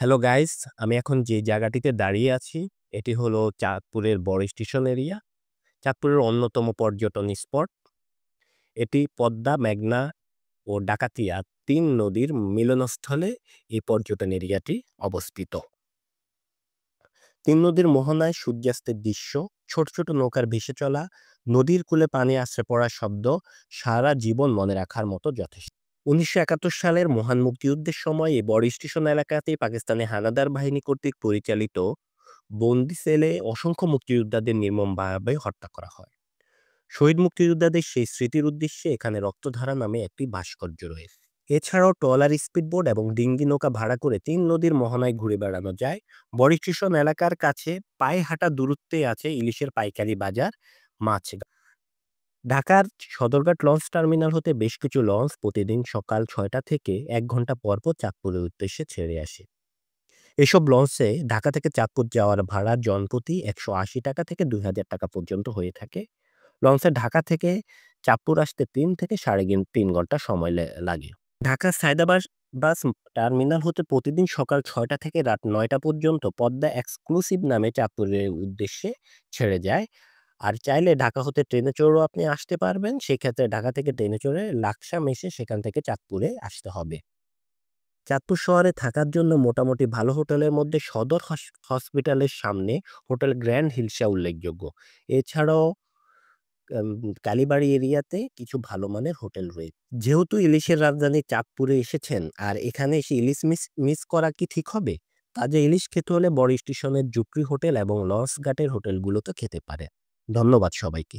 Hello guys, আমি এখন যে জায়গাটিতে দাঁড়িয়ে আছি, এটি হলো চাঁদপুরের বড় স্টেশন এরিয়া। চাঁদপুরের অন্যতম পর্যটন স্পট। এটি পদ্মা, মেঘনা ও ডাকাতিয়া ৩ নদীর মিলনস্থলে এই পর্যটন এরিয়াটি অবস্থিত। ৩ নদীর মোহনায় সূর্যাস্তের দৃশ্য, ছোট, ছোট নৌকার ভেসে চলা, নদীর কূলে পানি আছড়ে পড়ার শব্দ সারা জীবন মনে রাখার মতো যথেষ্ট। ১৯৭১ সালের মহান মুক্তিযুদ্ধের সময় এই বড় স্টেশন এলাকাতেই পাকিস্তানি হানাদার বাহিনী কর্তৃক পরিচালিত বন্দি সেলে অসংখ্য মুক্তিযোদ্ধাদের নির্মমভাবে হত্যা করা হয়। শহীদ মুক্তিযোদ্ধাদের সেই স্মৃতির উদ্দেশ্যে এখানে রক্তধারা নামে একটি ভাস্কর্য রয়েছে। এছাড়াও ট্রলার, স্পিডবোট এবং ডিঙ্গি নৌকা ভাড়া করে ৩ নদীর মোহনায় ঘুরে বেড়ানো যায়। বড় স্টেশন এলাকার কাছে পায়ে হাঁটা দূরত্বে আছে ইলিশের পাইকারি বাজার, মাছ। ঢাকার সদরঘাট লঞ্চ টার্মিনাল হতে বেশ কিছু লঞ্চ প্রতিদিন সকাল ৬টা থেকে ১ ঘন্টা পর পর চাঁদপুরের উদ্দেশ্যে ছেড়ে আসে। এসব লঞ্চে ঢাকা থেকে চাঁদপুর যাওয়ার ভাড়া জনপ্রতি ১৮০ টাকা থেকে ২,০০০ টাকা পর্যন্ত হয়ে থাকে। লঞ্চে ঢাকা থেকে চাঁদপুর আসতে ৩ থেকে সাড়ে ৩ ঘন্টা সময় লাগে। ঢাকা সায়দাবাদ বাস টার্মিনাল হতে প্রতিদিন সকাল ৬টা থেকে রাত ৯টা পর্যন্ত পদ্মা এক্সক্লুসিভ নামে চাঁদপুরের উদ্দেশ্যে ছেড়ে যায়। আর চাইলে ঢাকা হতে ট্রেনে চড়েও আপনি আসতে পারবেন। সেক্ষেত্রে ঢাকা থেকে ট্রেনে চড়ে লাকসাম এসে সেখান থেকে চাঁদপুরে আসতে হবে। চাঁদপুর শহরে থাকার জন্য মোটামুটি ভালো হোটেলের মধ্যে সদর হসপিটালের সামনে হোটেল গ্র্যান্ড হিলসা উল্লেখযোগ্য। এছাড়াও আম কালীবাড়ি এরিয়াতে কিছু ভালো মানের হোটেল রয়েছে। যেহেতু ইলিশের রাজধানী চাঁদপুরে এসেছেন, আর এখানে এসে ইলিশ মিস মিস করা কি ঠিক হবে? তাজা ইলিশ খেতে হলে বড় স্টেশনের জুপরি হোটেল এবং লঞ্চ ঘাটের হোটেলগুলোতে খেতে পারেন। ধন্যবাদ সবাইকে।